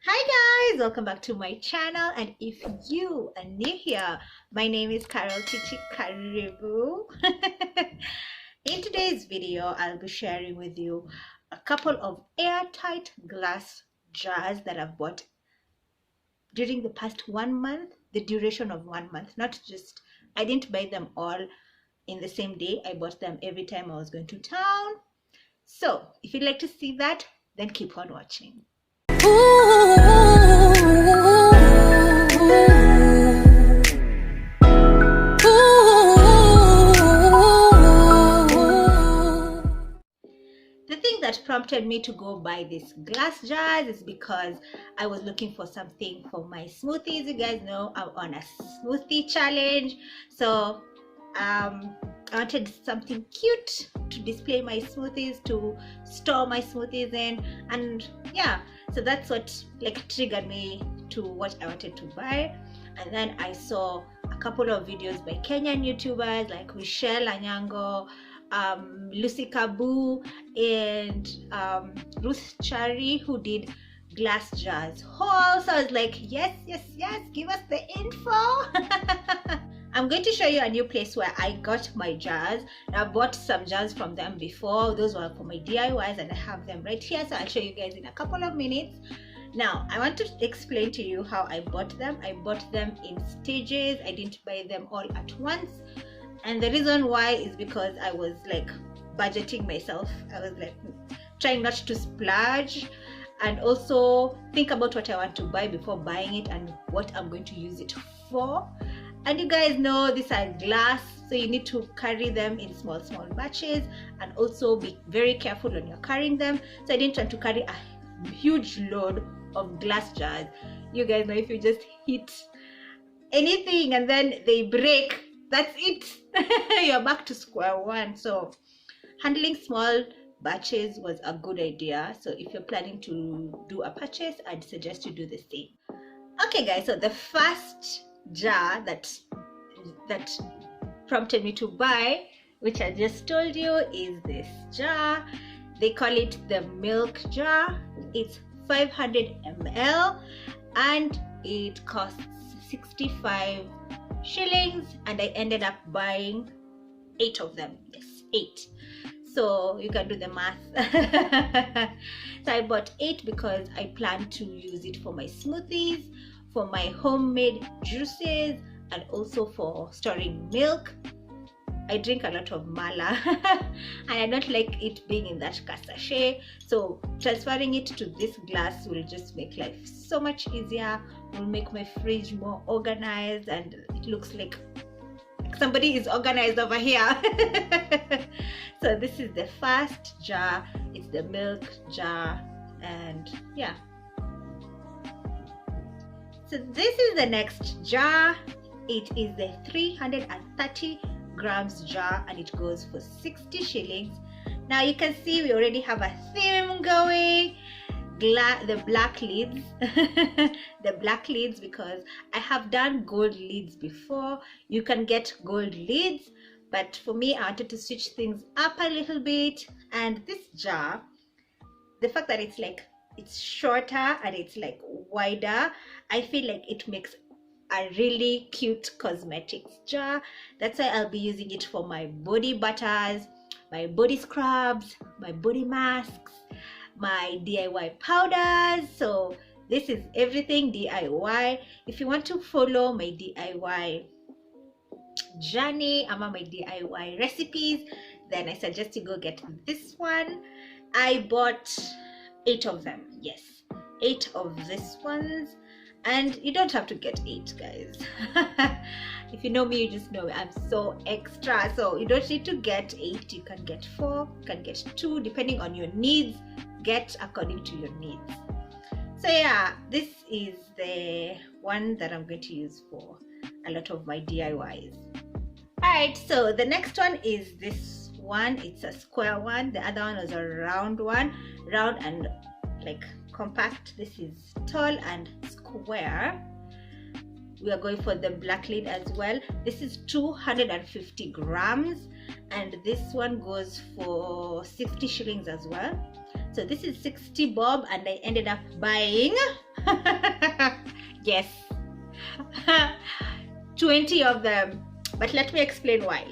Hi guys, welcome back to my channel, and if you are new here, my name is Tichie. Karibu. In today's video, I'll be sharing with you a couple of airtight glass jars that I've bought during the past 1 month, the duration of 1 month. I didn't buy them all in the same day. I bought them every time I was going to town. So if you'd like to see that, then keep on watching. The thing that prompted me to go buy these glass jars is because I was looking for something for my smoothies. You guys know I'm on a smoothie challenge, so I wanted something cute to display my smoothies, to store my smoothies in, and yeah, so that's what triggered me to what I wanted to buy. And then I saw a couple of videos by Kenyan YouTubers like Michelle Anyango, Lucy Kabu, and Ruth Chari, who did glass jars haul. So I was like, yes, give us the info. I'm going to show you a new place where I got my jars. I bought some jars from them before. Those were for my DIYs, and I have them right here, so I'll show you guys in a couple of minutes. Now I want to explain to you how I bought them. I bought them in stages. I didn't buy them all at once, and the reason why is because I was budgeting myself. I was trying not to splurge, and also think about what I want to buy before buying it and what I'm going to use it for. And you guys know these are glass, so you need to carry them in small batches, and also be very careful when you're carrying them. So I didn't want to carry a huge load of glass jars. You guys know if you just hit anything and then they break, that's it. You're back to square one. So handling small batches was a good idea. So if you're planning to do a purchase, I'd suggest you do the same. Okay guys, so the first jar that prompted me to buy, which I just told you, is this jar. They call it the milk jar. It's 500 ml and it costs 65 shillings, and I ended up buying 8 of them. Yes, 8. So you can do the math. So I bought 8 because I plan to use it for my smoothies, for my homemade juices, and also for storing milk. I drink a lot of mala and I don't like it being in that sachet, so transferring it to this glass will just make life so much easier, will make my fridge more organized, and it looks like somebody is organized over here. So this is the first jar. It's the milk jar, and yeah. So this is the next jar. It is the 330 grams jar, and it goes for 60 shillings. Now you can see we already have a theme going. The black lids. The black lids, because I have done gold lids before. You can get gold lids, but for me I wanted to switch things up a little bit. And this jar, the fact that it's shorter and it's wider, I feel like it makes a really cute cosmetics jar. That's why I'll be using it for my body butters, my body scrubs, my body masks, my DIY powders. So this is everything DIY. If you want to follow my DIY journey, my DIY recipes, then I suggest you go get this one. I bought 8 of them. Yes, 8 of these ones, and you don't have to get 8, guys. If you know me, you just know I'm so extra, so you don't need to get 8. You can get 4, you can get 2, depending on your needs. Get according to your needs. So yeah, this is the one that I'm going to use for a lot of my DIYs. Alright, so the next one is this one. It's a square one. The other one was a round one, round and compact. This is tall and square. We are going for the black lid as well. This is 250 grams, and this one goes for 60 shillings as well. So this is 60 bob, and I ended up buying Yes. 20 of them. But let me explain why.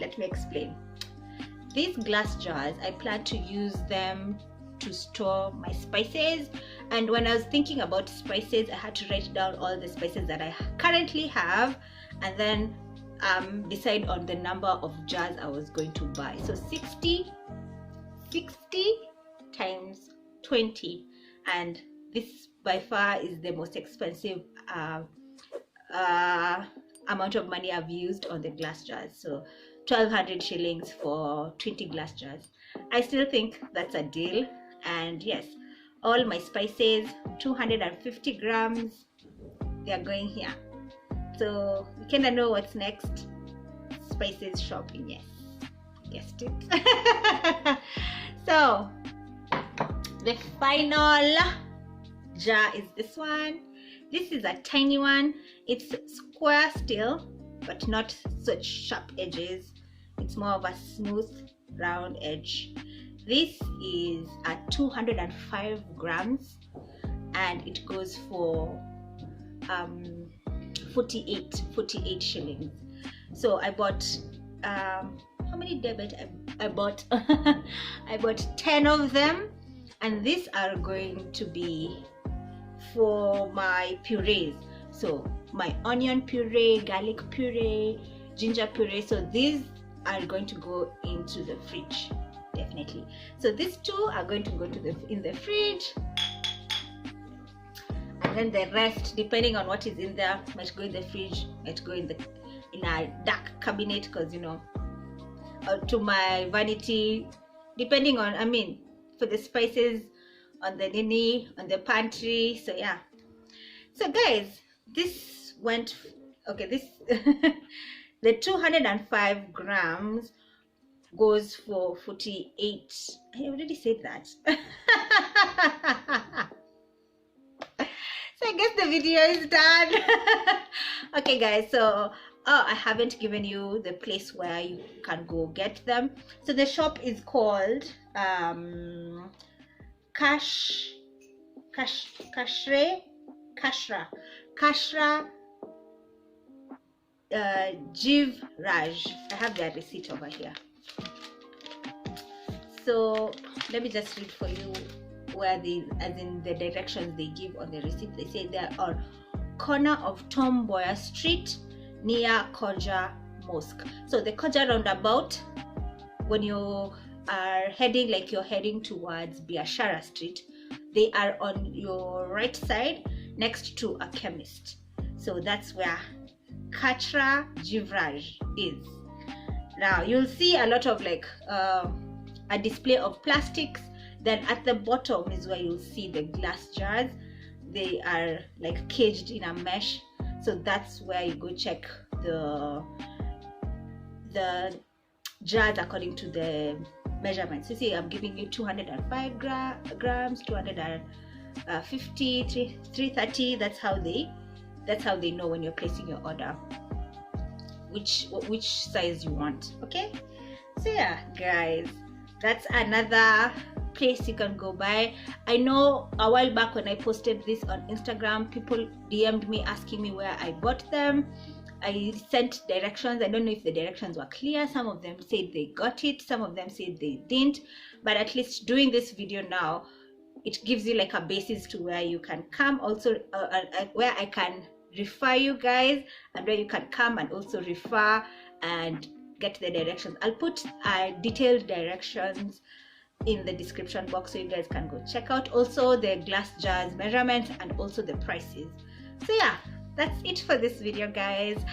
These glass jars, I plan to use them to store my spices, and when I was thinking about spices, I had to write down all the spices that I currently have and then decide on the number of jars I was going to buy. So 60 times 20, and this by far is the most expensive amount of money I've used on the glass jars. So 1200 shillings for 20 glass jars. I still think that's a deal. And yes, all my spices, 250 grams, they are going here. So you kind of know what's next. Spices shopping, yes, guessed it. So the final jar is this one. This is a tiny one. It's square still, but not such sharp edges. It's more of a smooth round edge. This is at 205 grams and it goes for 48 shillings. So I bought how many debit I bought? I bought 10 of them, and these are going to be for my purees. So my onion puree, garlic puree, ginger puree. So these are going to go into the fridge, definitely. So these two are going to go to in the fridge, and then the rest, depending on what is in there, might go in the fridge, might go in a dark cabinet, because you know, to my vanity, depending on, I mean, for the spices on the nini, on the pantry. So yeah. So guys, this went okay. This the 205 grams goes for 48. I already said that. So I guess the video is done. Okay guys, so I haven't given you the place where you can go get them. So the shop is called Kashra Jiv Raj. I have their receipt over here. So let me just read for you where as in the directions they give on the receipt. They say they're on corner of Tom Boyer Street near Koja Mosque. So the Koja roundabout, when you are heading, like you're heading towards Biashara Street, they are on your right side next to a chemist. So that's where Kachra Jivraj is. Now you'll see a lot of like a display of plastics. Then at the bottom is where you'll see the glass jars. They are like caged in a mesh. So that's where you go check the jars according to the measurements. You see, I'm giving you 205 grams, 250, 330. That's how they know when you're placing your order which size you want. Okay, so yeah guys, that's another place you can go by. I know a while back when I posted this on Instagram, people DM'd me asking me where I bought them. I sent directions. I don't know if the directions were clear. Some of them said they got it, some of them said they didn't, but at least doing this video now, it gives you like a basis to where you can come, also where I can refer you guys, and where you can come and also refer and get the directions. I'll put detailed directions in the description box so you guys can go check out also the glass jars measurements and also the prices. So yeah, that's it for this video guys.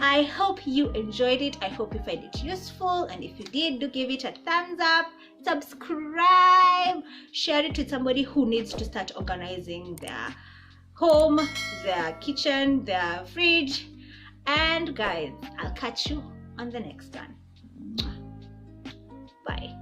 I hope you enjoyed it. I hope you find it useful, and if you did, do give it a thumbs up, subscribe, share it with somebody who needs to start organizing their home, their kitchen, their fridge. And guys, I'll catch you on the next one. Bye.